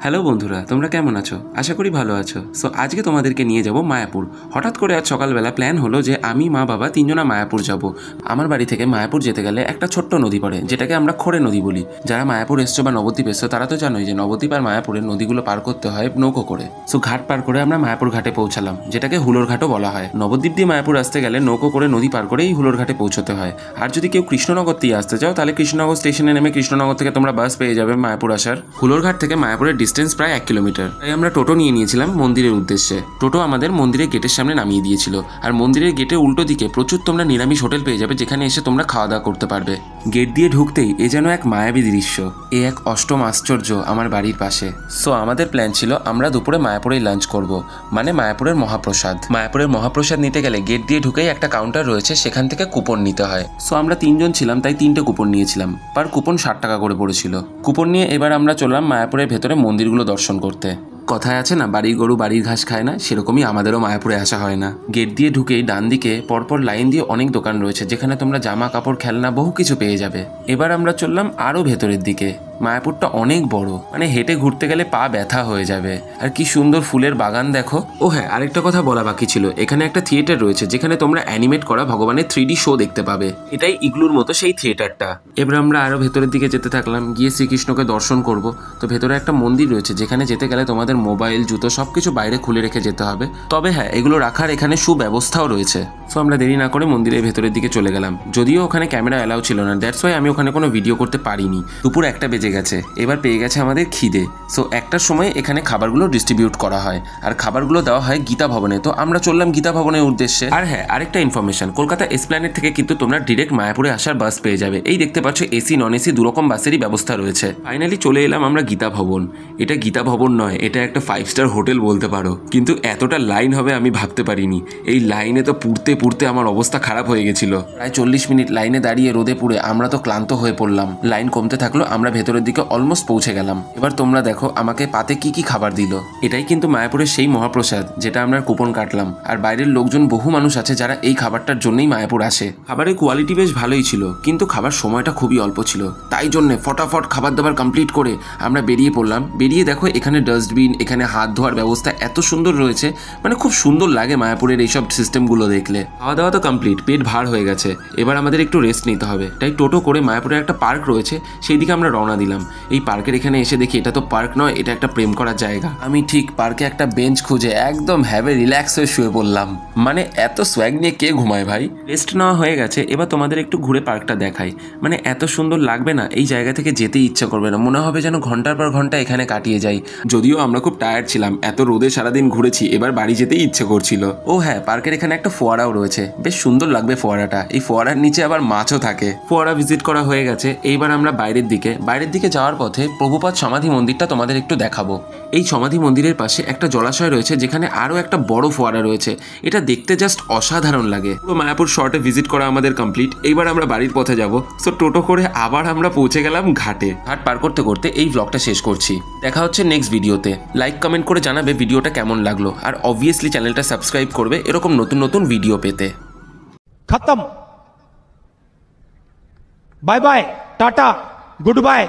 Hello বন্ধুরা, তোমরা কেমন আছো? আশা করি ভালো আছো। সো আজকে তোমাদেরকে নিয়ে যাব মায়াপুর। হঠাৎ করে আজ সকালবেলা প্ল্যান হলো যে আমি মা বাবা তিনজনা মায়াপুর যাব। আমার বাড়ি থেকে মায়াপুর যেতে গেলে একটা ছোট্ট নদী পড়ে, যেটাকে আমরা খোরে নদী বলি। যারা মায়াপুর এসছো বা নবদ্বীপ এসছো তারা তো জানোই যে নবদ্বীপ আর মায়াপুরের নদীগুলো পার করতে হয় নৌকো করে। সো ঘাট পার করে আমরা মায়াপুর ঘাটে পৌঁছালাম, যেটাকে হুলোর ঘাটও বলা হয়। নবদ্বীপ দিয়ে মায়াপুর আসতে গেলে নৌকো করে নদী পার করে এই হুলোর ঘাটে পৌঁছতে হয়। আর যদি কেউ কৃষ্ণনগর দিয়ে আসতে চাও তাহলে কৃষ্ণনগর স্টেশনে নেমে কৃষ্ণনগর থেকে তোমরা বাস পেয়ে যাবে মায়াপুর আসার। হুলোর ঘাট থেকে মায়াপুরের ডিস্টেন্স প্রায় 1 কিলোমিটার। তাই আমরা টোটো নিয়ে নিয়েছিলাম মন্দিরের উদ্দেশ্যে। টোটো আমাদের মন্দিরের গেটের সামনে নামিয়ে দিয়েছিল। আর মন্দিরের গেটের উল্টো দিকে প্রচুর তোমরা নিরামিষ হোটেল পেয়ে যাবে, যেখানে এসে তোমরা খাওয়া দাওয়া করতে পারবে। গেট দিয়ে ঢুকতেই এ যেন এক মায়াবী দৃশ্য। এ এক অষ্টম আশ্চর্য আমার বাড়ির পাশে। সো আমাদের প্ল্যান ছিল আমরা দুপুরে মায়াপুরেই লাঞ্চ করব, মানে মায়াপুরের মহাপ্রসাদ। মায়াপুরের মহাপ্রসাদ নিতে গেলে গেট দিয়ে ঢুকেই একটা কাউন্টার রয়েছে, সেখান থেকে কুপন নিতে হয়। সো আমরা 3জন ছিলাম, তাই 3টে কুপন নিয়েছিলাম। পার কুপন 60 টাকা করে পড়েছিল। কুপন নিয়ে এবার আমরা চললাম মায়াপুরের ভেতরে মন্দিরগুলো দর্শন করতে। কথায় আছে না, বাড়ির গরু বাড়ির ঘাস খায় না, সেরকমই আমাদেরও মায়াপুরে আসা হয় না। গেট দিয়ে ঢুকেই ডান দিকে পরপর লাইন দিয়ে অনেক দোকান রয়েছে, যেখানে তোমরা জামা কাপড় খেলনা বহু কিছু পেয়ে যাবে। এবার আমরা চললাম আরও ভেতরের দিকে। মায়াপুরটা অনেক বড়, মানে হেঁটে ঘুরতে গেলে পা ব্যথা হয়ে যাবে। আর কি সুন্দর ফুলের বাগান দেখো। ও হ্যাঁ, আরেকটা কথা বলা বাকি ছিল, এখানে একটা থিয়েটার রয়েছে যেখানে তোমরা অ্যানিমেট করা ভগবানের 3D শো দেখতে পাবে। এটাই ইগলুর মতো সেই থিয়েটারটা। এবার আমরা আরও ভেতরের দিকে যেতে থাকলাম, গিয়ে শ্রীকৃষ্ণকে দর্শন করব। তো ভেতরে একটা মন্দির রয়েছে, যেখানে যেতে গেলে তোমাদের মোবাইল, জুতো সবকিছু বাইরে খুলে রেখে যেতে হবে। তবে হ্যাঁ, এগুলো রাখার এখানে সুব্যবস্থাও রয়েছে। সো আমরা দেরি না করে মন্দিরের ভেতরের দিকে চলে গেলাম। যদিও ওখানে ক্যামেরা অ্যালাউ ছিল না, দ্যাটস ওয়াই আমি ওখানে কোনো ভিডিও করতে পারিনি। দুপুর 1টা বেজে গেছে, এবার পেয়ে গেছে আমাদের খিদে। সো 1টার সময় এখানে খাবারগুলো ডিস্ট্রিবিউট করা হয়, আর খাবারগুলো দেওয়া হয় গীতা ভবনে। তো আমরা চললাম গীতা ভবনের উদ্দেশ্যে। আর হ্যাঁ, আরেকটা ইনফরমেশন, কলকাতা এসপ্ল্যানেড থেকে কিন্তু তোমরা ডিরেক্ট মায়াপুরে আসার বাস পেয়ে যাবে। এই দেখতে পাচ্ছ এসি নন এসি দুরকম বাসেরই ব্যবস্থা রয়েছে। ফাইনালি চলে এলাম আমরা গীতা ভবন। এটা গীতা ভবন নয়, এটা একটা 5 স্টার হোটেল বলতে পারো। কিন্তু এতটা লাইন হবে আমি ভাবতে পারিনি। এই লাইনে তো পুড়তে পুড়তে আমার অবস্থা খারাপ হয়ে গেছিল। প্রায় 40 মিনিট লাইনে দাঁড়িয়ে রোদে পুড়ে আমরা তো ক্লান্ত হয়ে পড়লাম। লাইন কমতে থাকলো, আমরা ভেতরের দিকে অলমোস্ট পৌঁছে গেলাম। এবার তোমরা দেখো আমাকে পাতে কি কি খাবার দিল। এটাই কিন্তু মায়াপুরের সেই মহাপ্রসাদ, যেটা আমরা কুপন কাটলাম। আর বাইরের লোকজন বহু মানুষ আছে যারা এই খাবারটার জন্যই মায়াপুর আসে। খাবারের কোয়ালিটি বেশ ভালোই ছিল, কিন্তু খাবার সময়টা খুবই অল্প ছিল। তাই জন্যে ফটাফট খাবার দাবার কমপ্লিট করে আমরা বেরিয়ে পড়লাম। বেরিয়ে দেখো এখানে ডাস্টবিন, এখানে হাত ধোয়ার ব্যবস্থা এত সুন্দর রয়েছে, মানে খুব সুন্দর লাগে মায়াপুরের এইসব সিস্টেমগুলো দেখলে। খাওয়া দাওয়া তো কমপ্লিট, পেট ভার হয়ে গেছে। এবার আমাদের একটু রেস্ট নিতে হবে, তাই টোটো করে মায়াপুরের একটা পার্ক রয়েছে সেই দিকে আমরা রওনা দিলাম। এই পার্কের এখানে এসে দেখি এটা তো পার্ক নয়, এটা একটা প্রেম করার জায়গা। আমি ঠিক পার্কে একটা বেঞ্চ খুঁজে একদম হ্যাভে রিল্যাক্স হয়ে শুয়ে পড়লাম। মানে এত সোয়াগ নিয়ে কে ঘুমায় ভাই। রেস্ট নেওয়া হয়ে গেছে, এবার তোমাদের একটু ঘুরে পার্কটা দেখাই। মানে এত সুন্দর লাগবে না, এই জায়গা থেকে যেতে ইচ্ছা করবে না, মনে হবে যেন ঘন্টার পর ঘন্টা এখানে কাটিয়ে যাই। যদিও আমরা খুব টায়ার্ড ছিলাম, এত রোদে সারাদিন ঘুরেছি, এবার বাড়ি যেতেই ইচ্ছে করছিল। ও হ্যাঁ, পার্কের এখানে একটা ফোয়ারাও রয়েছে, বেশ সুন্দর লাগবে ফোয়ারাটা। এই ফোয়ারার নিচে আবার মাছও থাকে। ফোয়ারা ভিজিট করা হয়ে গেছে, এইবার আমরা বাইরের দিকে যাওয়ার পথে প্রভুপাদ সমাধি মন্দিরটা তোমাদের একটু দেখাবো। এই সমাধি মন্দিরের পাশে একটা জলাশয় রয়েছে, যেখানে আরও একটা বড় ফোয়ারা রয়েছে। এটা দেখতে জাস্ট অসাধারণ লাগে। পুরো মায়াপুর শর্টে ভিজিট করা আমাদের কমপ্লিট। এইবার আমরা বাড়ির পথে যাব। সো টোটো করে আবার আমরা পৌঁছে গেলাম ঘাটে। ঘাট পার করতে করতে এই ব্লগটা শেষ করছি। দেখা হচ্ছে নেক্সট ভিডিওতে। লাইক কমেন্ট করে জানাবে ভিডিওটা কেমন লাগলো, আর অবভিয়াসলি চ্যানেলটা সাবস্ক্রাইব করবে এরকম নতুন নতুন ভিডিও পেতে। खत्म। बाय बाय, टाटा, गुड बाय।